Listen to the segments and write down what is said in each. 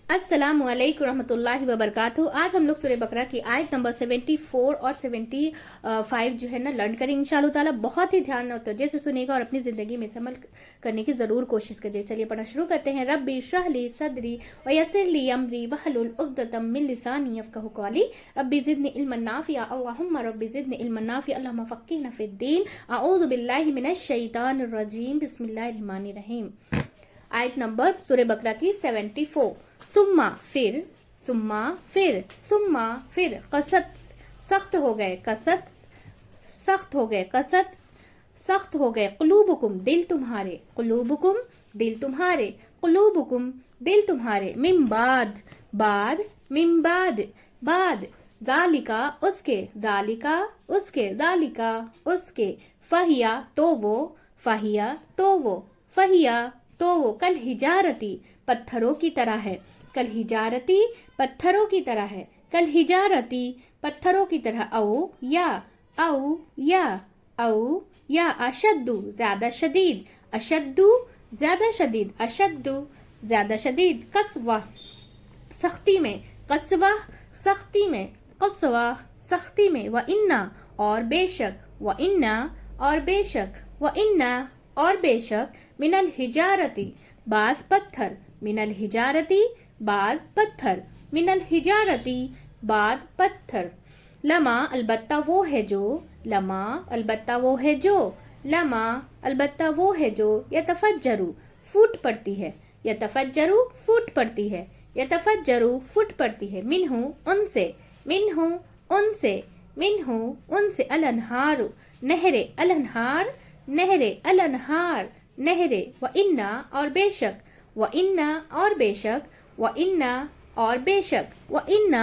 अस्सलामु अलैकुम रहमतुल्लाहि व बरकातहू। आज हम लोग सूरह बकरा की आयत नंबर 74 और 75 जो है ना लर्न करेंगे इंशाअल्लाह ताला। बहुत ही ध्यान और तवज्जो से सुनिएगा और अपनी ज़िंदगी में अमल करने की ज़रूर कोशिश करिए। चलिए पढ़ना शुरू करते हैं। रब्बी इश्रह ली सदरी व यस्सिर ली अमरी वहलुल उक़दतम मिन लिसानी यफ़क़हू क़ौली रब्बी ज़िदनी इल्मन नाफ़िआ अल्लाहुम्मा रब्बी ज़िदनी इल्मन नाफ़िआ अल्लाहुम्मा फ़क़्क़िहना फ़िद्दीन अऊज़ु बिल्लाहि मिनश शैतानिर रजीम बिस्मिल्लाहिर रहमानिर रहीम। आयत नंबर सूरह बकरा की 74। सुम्मा फिर, सुम्मा फिर, सुम्मा फिर, कसत सख्त हो गए, कसत सख्त हो गए, कसत सख्त हो गए, कुलूबुकुम दिल तुम्हारे, कुलूबुकुम दिल तुम्हारे, कुलूबुकुम दिल तुम्हारे, मिम बाद बाद, मिम बाद बाद, जालिका उसके, जालिका उसके, जालिका उसके, फहिया तो वो, फहिया तो वो, फहिया तो वो, कल हिजारती पत्थरों की तरह है, कल हिजारती पत्थरों की तरह है, कल हिजारती पत्थरों की तरह, औ या अशद्दु ज्यादा शदीद, अशद्दु ज्यादा शदीद, अशद्दु ज्यादा शदीद, कसवा सख्ती में, कसवा सख्ती में, कसवा सख्ती में, व इन्ना और बेशक, व इन्ना और बेशक, व इन्ना और बेशक, मिनल हिजारती बाज पत्थर, मिनल हिजारती बाद पत्थर, मिनल हिजारती बाद पत्थर, लमा अलबत्ता वो है जो, लमा अलबत्ता वो है जो, लमा अलबत्ता वो है जो, यतफज्जरु फूट पड़ती है, यतफज्जरु फूट पड़ती है, यतफज्जरु फूट पड़ती है, मिन्हु उनसे, मिन्हु उनसे, मिन्हु उनसे, अलअनहारु नहरे, अलअनहार नहरे, अलअनहार नहरे, व इन्ना और बेशक, व इन्ना और बेशक, व इन्ना और बेशक, व इन्ना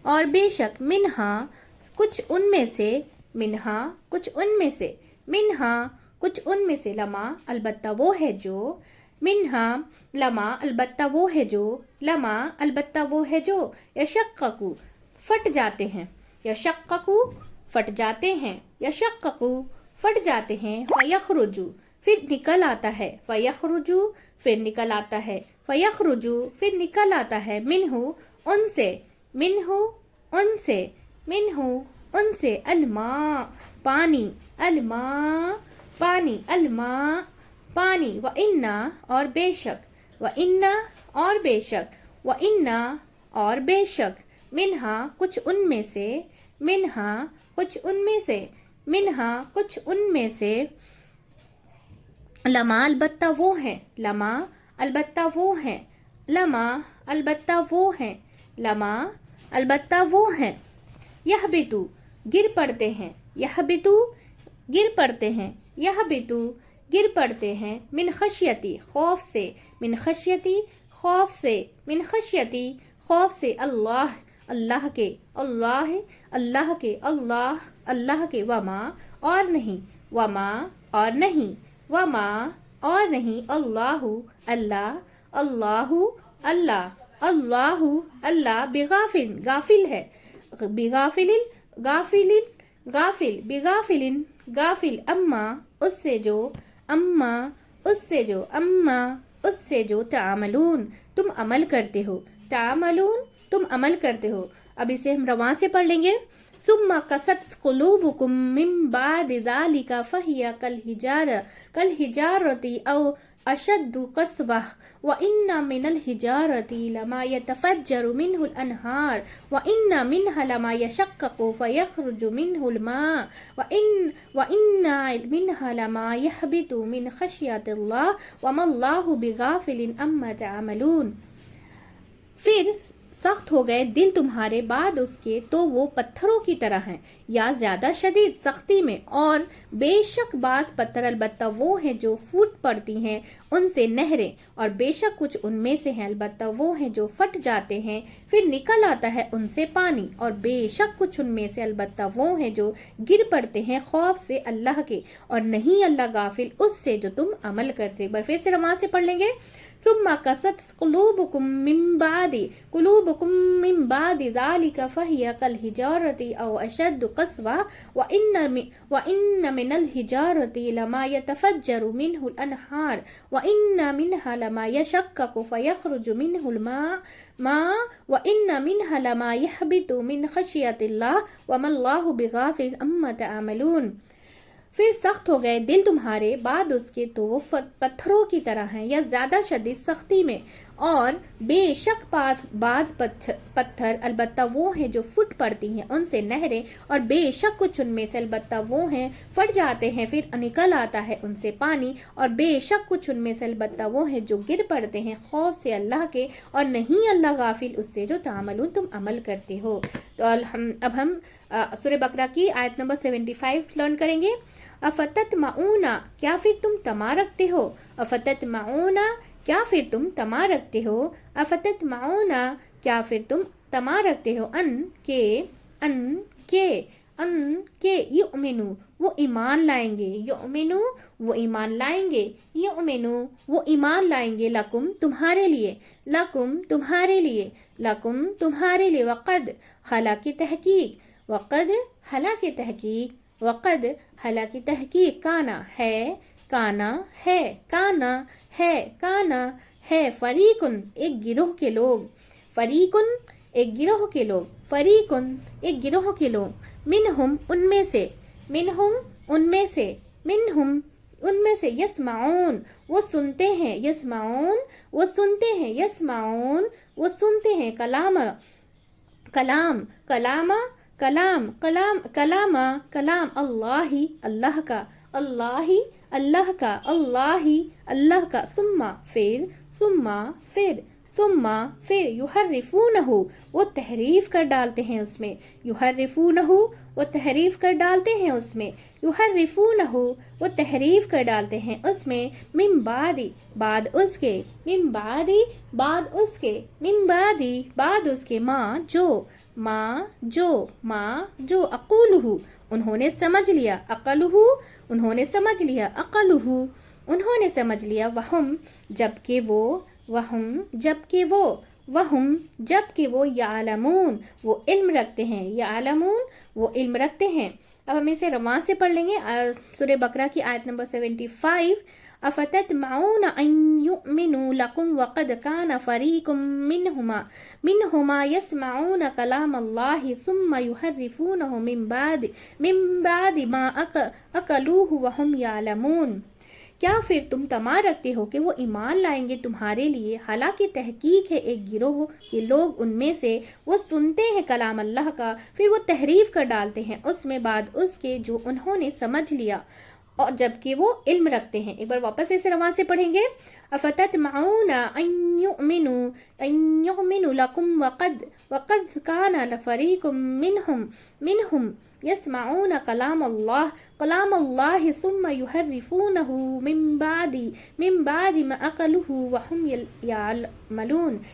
और बेशक, मिन्हा कुछ उनमें से, मिन्हा कुछ उनमें से, मिन्हा कुछ उनमें से, लमा अलबत्ता वो है जो, मिन्हा लमा अलबत्ता वो है जो, लमा अलबत्ता वो है जो, यशक्ककु फट जाते हैं, यशक्ककु फट जाते हैं, यशक्ककु फट जाते हैं, फयखरुजु फिर निकल आता है, फयखरुजु फिर निकल आता है, फयखरुजु फिर निकल आता है, मिन्हु उनसे, मिन्हु उनसे, मिन्हु उनसे, अलमा पानी, अलमा पानी, अलमा पानी, व इन्ना और बेशक, व इन्ना और बेशक, व इन्ना और बेशक, मिन्हा कुछ उनमें से, मिन्हा कुछ उनमें से, मिन्हा कुछ उनमें से, लमा अलबत्ता वो है, लमा अलबत्ता वो है, लमा अलबत्ता वो है, लमा अलबत्ता वो है, यह बितु गिर पड़ते हैं, यह बितु गिर पड़ते हैं, यह बितु गिर पड़ते हैं, मिन खशियती खौफ से, मिन खशियती खौफ से, मिन खशियती खौफ से, अल्लाह अल्लाह के, अल्लाह अल्लाह के, अल्लाह अल्लाह के, वमा और नहीं, वमा और नहीं, वमा और नहीं, अल्लाहु अल्लाह, अल्लाहु अल्लाह, अल्लाहु अल्लाह, बिगाफिल गाफिल है, बिगाफिलिन गाफिलिन गाफिल, बिगाफिलिन गाफिल, अम्मा उससे जो, अम्मा उससे जो, अम्मा उससे जो, तामलून तुम अमल करते हो, तामलून तुम अमल करते हो। अब इसे हम रवां से पढ़ लेंगे। सुम्मा कसत कुलूबुकुम मिन बाद ज़ालिका फहिया कल हिजारती औ अशद्दु कसवा व इन्ना मिनल हिजारती लमा यतफज्जरु मिन्हुल अनहार व इन्ना मिन्हा लमा यशक्ककु फयखरुजु मिन्हुल मा व इन्ना मिन्हा लमा यहबितु मिन खशियतिल्लाह व मल्लाहु बिगाफिलिन अम्मा तअमलून। फिर सख्त हो गए दिल तुम्हारे बाद उसके तो वो पत्थरों की तरह हैं, या ज्यादा शदीद सख्ती में, और बेशक बात पत्थर अलबत्ता वो हैं जो फूट पड़ती हैं उनसे नहरें, और बेशक कुछ उनमें से हैं अलबत्ता वो हैं जो फट जाते हैं फिर निकल आता है उनसे पानी, और बेशक कुछ उनमें से अलबत्ता वो हैं जो गिर पड़ते हैं खौफ से अल्लाह के, और नहीं अल्लाह गाफिल उससे जो तुम अमल करते। एक बार फिर से रमा से पढ़ लेंगे। सुम्मा कसत कुलूबुकुम मिन बादी, कुलूब قلوبكم من بعد ذلك فهي كالحجارة أو أشد قسوة وإن من الحجارة لما يتفجر منه الأنهار وإن منها لما يشقق فيخرج منه الماء وإن منها لما يهبط من خشية الله وما الله بغافل عما تعملون. پھر سخت ہو گئے دل تمہارے بعد اس کے تو وہ پتھروں کی طرح ہیں یا زیادہ شدید سختی میں، اور بے شک بعض پتھر البتہ وہ ہیں جو پھٹ پڑتی ہیں ان سے نہریں، اور بے شک کچھ ان میں سے البتہ وہ ہیں پھٹ جاتے ہیں پھر نکل آتا ہے ان سے پانی، اور بے شک کچھ ان میں سے البتہ وہ ہیں جو گر پڑتے ہیں خوف سے اللہ کے، اور نہیں اللہ غافل اس سے جو تعملون تم عمل کرتے ہو. تو اب ہم سورہ بقرہ کی آیت نمبر 75 لرن کریں گے. افتطمعون کیا پھر تم طمع رکھتے ہو، افتطمعون کیا پھر تم طمع رکھتے ہو، افتطمعون کیا پھر تم طمع رکھتے ہو ان کے یؤمنو وہ ایمان لائیں گے، یؤمنو وہ ایمان لائیں گے، یؤمنو وہ ایمان لائیں گے، لکم تمہارے لیے، لکم تمہارے لیے، لکم تمہارے لیے، وقد حالانکہ تحقیق، وقد حالانکہ تحقیق، وقد حالانکہ تحقیق، کانا ہے، کانا ہے، کانا ہے، کانا ہے، فریقن ایک گروہ کے لوگ، فریقن ایک گروہ کے لوگ، فریقن ایک گروہ کے لوگ، منہم ان میں سے، منہم ان میں سے، منہم ان میں سے، یسمعون وہ سنتے ہیں، یسمعون وہ سنتے ہیں، یسمعون وہ سنتے ہیں، کلام کلام کلام کلام کلام کلام کلام اللہ اللہ کا، اللہ اللہ کا، اللہ اللہ کا، ثم پھر ثم پھر ثم پھر یحرفونہ وہ تحریف کر ڈالتے ہیں اس میں، یحرفونہ وہ تحریف کر ڈالتے ہیں اس میں، یحرفونہ وہ تحریف کر ڈالتے ہیں اس میں، من بعد بعد اس کے، من بعد بعد اس کے، من بعد بعد اس کے، ماں جو اقولہ انہوں نے سمجھ لیا، اقلہ انہوں نے سمجھ لیا، اقلہ انہوں نے سمجھ لیا، وہم جبکہ وہ یعلمون وہ علم رکھتے ہیں، یعلمون وہ علم رکھتے ہیں. اب ہم اسے رواں سے پڑھ لیں گے. سورہ بقرہ کی آیت نمبر 75. افتطمعون ان یؤمنوا لکم وقد کان فریق منہما یسمعون کلام اللہ ثم یحرفونہ من بعد ما عقلوہ وہم یعلمون. کیا پھر تم طمع رکھتے ہو کہ وہ ایمان لائیں گے تمہارے لیے، حالانکہ تحقیق ہے ایک گروہ کے لوگ ان میں سے وہ سنتے ہیں کلام اللہ کا پھر وہ تحریف کر ڈالتے ہیں اس میں بعد اس کے جو انہوں نے سمجھ لیا اور جبکہ وہ علم رکھتے ہیں. ایک بار واپس اسے رواں سے پڑھیں گے. افتطمعون ان یؤمنوا لکم وقد کان فریق منہم یسمعون کلام اللہ ثم یحرفونہ من بعد ما عقلوہ وہم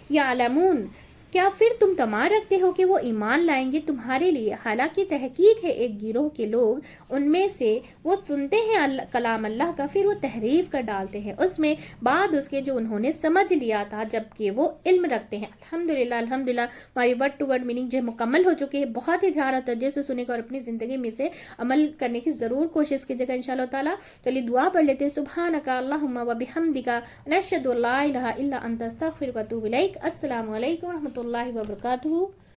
یعلمون. کیا پھر تم طمع رکھتے ہو کہ وہ ایمان لائیں گے تمہارے لیے، حالانکہ تحقیق ہے ایک گروہ کے لوگ ان میں سے وہ سنتے ہیں کلام اللہ کا پھر وہ تحریف کر ڈالتے ہیں اس میں بعد اس کے جو انہوں نے سمجھ لیا تھا جبکہ وہ علم رکھتے ہیں. الحمدللہ ہماری ورڈ ٹو ورڈ میننگ جو ہے مکمل ہو چکی ہے. بہت ہی دھیان اور توجہ سے سنے گا اور اپنی زندگی میں سے عمل کرنے کی ضرور کوشش کیجیے گا انشاءاللہ تعالیٰ. چلیے دعا پڑھ لیتے ہیں. سبحانک اللہم و بحمدک نشہد ان لا الہ الا انت استغفرک و اتوب الیک. السلام علیکم ورحمۃ اللہ وبرکاتہ.